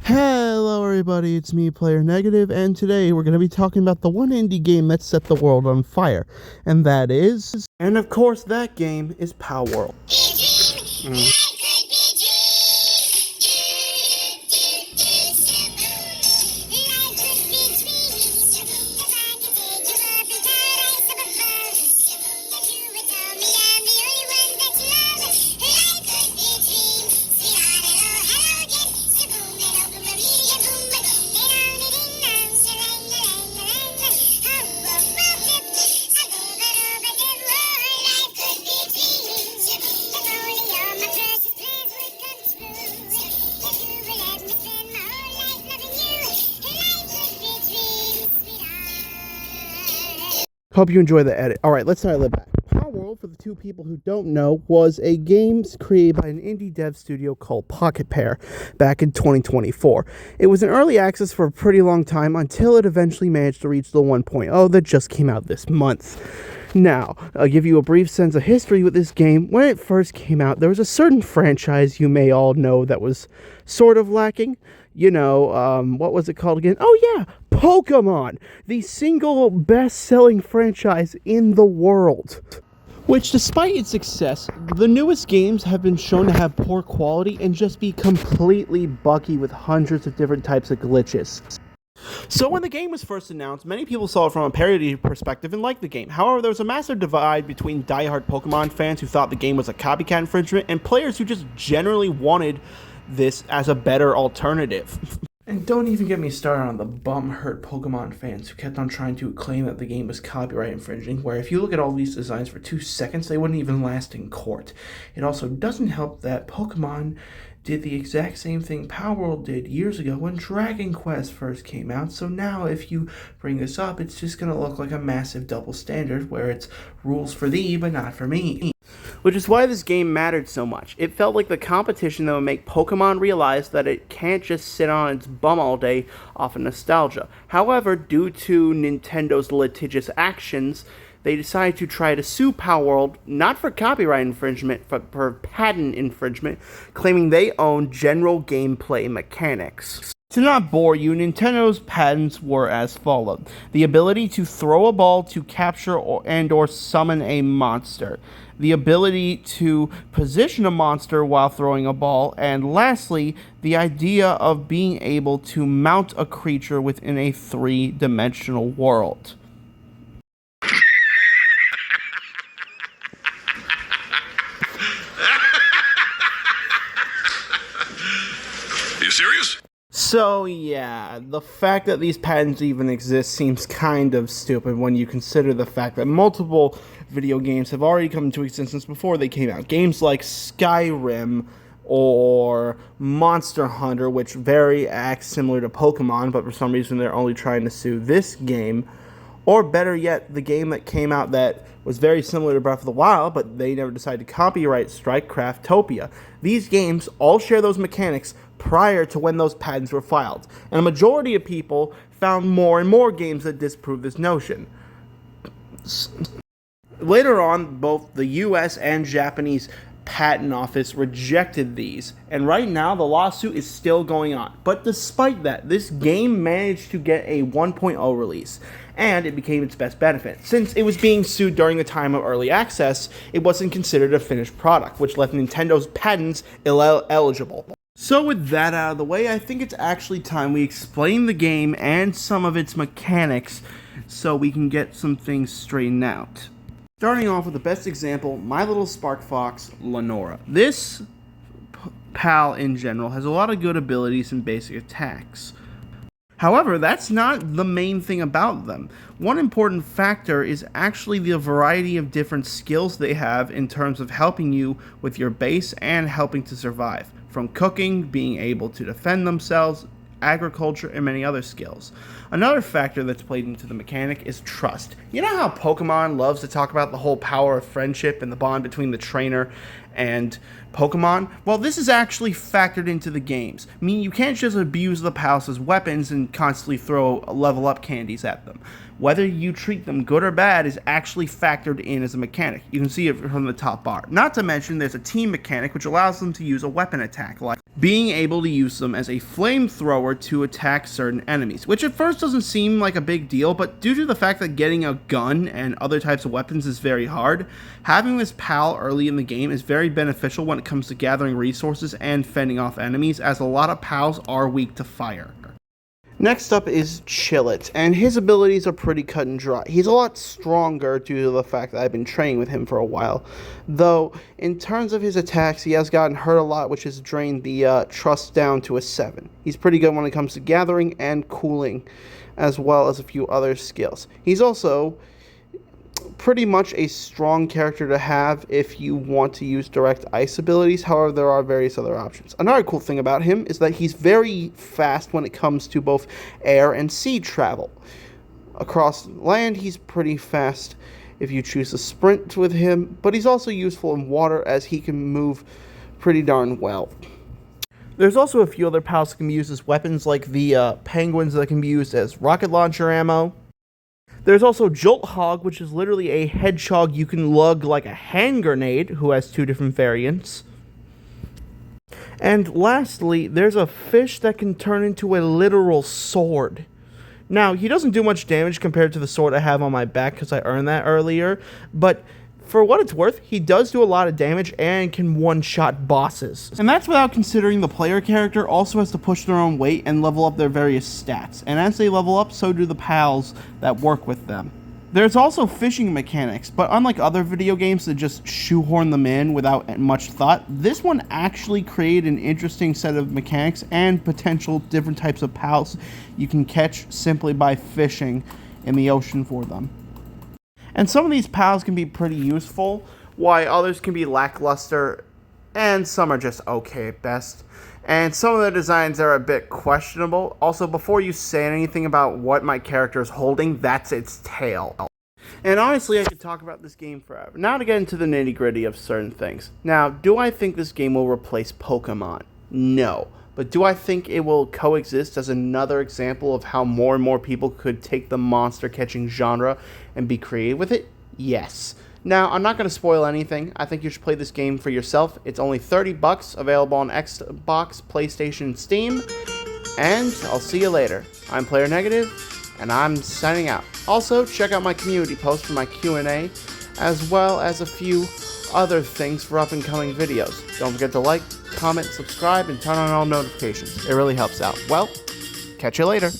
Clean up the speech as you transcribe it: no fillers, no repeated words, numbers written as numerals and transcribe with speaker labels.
Speaker 1: Hello everybody, it's me, Player Negative, and today we're going to be talking about the one indie game that set the world on fire, and that is... And of course that game is palworld. Hope you enjoy the edit. Alright, let's start back. palworld, for the two people who don't know, was a game created by an indie dev studio called Pocket Pair back in 2024. It was in early access for a pretty long time until it eventually managed to reach the 1.0 that just came out this month. Now, I'll give you a brief sense of history with this game. When it first came out, there was a certain franchise you may all know that was sort of lacking. You know, what was it called again? Oh yeah, Pokemon! The single best-selling franchise in the world. Which, despite its success, the newest games have been shown to have poor quality and just be completely buggy with hundreds of different types of glitches. So when the game was first announced, many people saw it from a parody perspective and liked the game. However, there was a massive divide between diehard Pokemon fans who thought the game was a copycat infringement and players who just generally wanted this as a better alternative.
Speaker 2: And don't even get me started on the bum-hurt Pokemon fans who kept on trying to claim that the game was copyright infringing, where if you look at all these designs for 2 seconds, they wouldn't even last in court. It also doesn't help that Pokemon did the exact same thing palworld did years ago when Dragon Quest first came out, so now if you bring this up, it's just going to look like a massive double standard where it's rules for thee but not for me.
Speaker 1: Which is why this game mattered so much. It felt like the competition that would make Pokemon realize that it can't just sit on its bum all day off of nostalgia. However, due to Nintendo's litigious actions, they decided to try to sue palworld, not for copyright infringement, but for patent infringement, claiming they own general gameplay mechanics. To not bore you, Nintendo's patents were as follows: the ability to throw a ball to capture or summon a monster, the ability to position a monster while throwing a ball, and lastly, the idea of being able to mount a creature within a 3-dimensional world.
Speaker 3: Are you serious?
Speaker 1: So yeah, the fact that these patents even exist seems kind of stupid when you consider the fact that multiple video games have already come into existence before they came out. Games like Skyrim or Monster Hunter, which very act similar to Pokemon, but for some reason they're only trying to sue this game. Or better yet, the game that came out that was very similar to Breath of the Wild, but they never decided to copyright strike, Craftopia. These games all share those mechanics prior to when those patents were filed, and a majority of people found more and more games that disprove this notion. Later on, both the US and Japanese patent office rejected these, and right now the lawsuit is still going on. But despite that, this game managed to get a 1.0 release, and it became its best benefit. Since it was being sued during the time of early access, it wasn't considered a finished product, which left Nintendo's patents eligible. So with that out of the way, I think it's actually time we explain the game and some of its mechanics so we can get some things straightened out. Starting off with the best example, My Little Spark Fox, Lenora. This pal in general has a lot of good abilities and basic attacks. However, that's not the main thing about them. One important factor is actually the variety of different skills they have in terms of helping you with your base and helping to survive. From cooking, being able to defend themselves, agriculture, and many other skills. Another factor that's played into the mechanic is trust. You know how Pokemon loves to talk about the whole power of friendship and the bond between the trainer and Pokemon? Well, this is actually factored into the games. I mean, you can't just abuse the pals as weapons and constantly throw level up candies at them. Whether you treat them good or bad is actually factored in as a mechanic. You can see it from the top bar. Not to mention, there's a team mechanic which allows them to use a weapon attack. being able to use them as a flamethrower to attack certain enemies, which at first doesn't seem like a big deal, but due to the fact that getting a gun and other types of weapons is very hard, having this PAL early in the game is very beneficial when it comes to gathering resources and fending off enemies, as a lot of PALs are weak to fire. Next up is cited, and his abilities are pretty cut and dry. He's a lot stronger due to the fact that I've been training with him for a while, though in terms of his attacks, he has gotten hurt a lot, which has drained the trust down to a 7. He's pretty good when it comes to gathering and cooling, as well as a few other skills. He's also pretty much a strong character to have if you want to use direct ice abilities. However, there are various other options. Another cool thing about him is that he's very fast when it comes to both air and sea travel. Across land, he's pretty fast if you choose to sprint with him, but he's also useful in water as he can move pretty darn well. There's also a few other pals that can be used as weapons, like the penguins that can be used as rocket launcher ammo. There's also Jolt Hog, which is literally a hedgehog you can lug like a hand grenade, who has 2 different variants. And lastly, there's a fish that can turn into a literal sword. Now, he doesn't do much damage compared to the sword I have on my back because I earned that earlier, but for what it's worth, he does do a lot of damage and can one-shot bosses. And that's without considering the player character also has to push their own weight and level up their various stats. And as they level up, so do the pals that work with them. There's also fishing mechanics, but unlike other video games that just shoehorn them in without much thought, this one actually created an interesting set of mechanics and potential different types of pals you can catch simply by fishing in the ocean for them. And some of these pals can be pretty useful, while others can be lackluster, and some are just okay at best. And some of the designs are a bit questionable. Also, before you say anything about what my character is holding, that's its tail. And honestly, I could talk about this game forever. Now to get into the nitty-gritty of certain things. Now, do I think this game will replace Pokemon? No. But do I think it will coexist as another example of how more and more people could take the monster-catching genre and be creative with it? Yes. Now, I'm not going to spoil anything. I think you should play this game for yourself. It's only $30, available on Xbox, PlayStation, and Steam. And I'll see you later. I'm Player Negative, and I'm signing out. Also, check out my community post for my Q&A, as well as a few other things for up-and-coming videos. Don't forget to like, comment, subscribe, and turn on all notifications. It really helps out. Well, catch you later.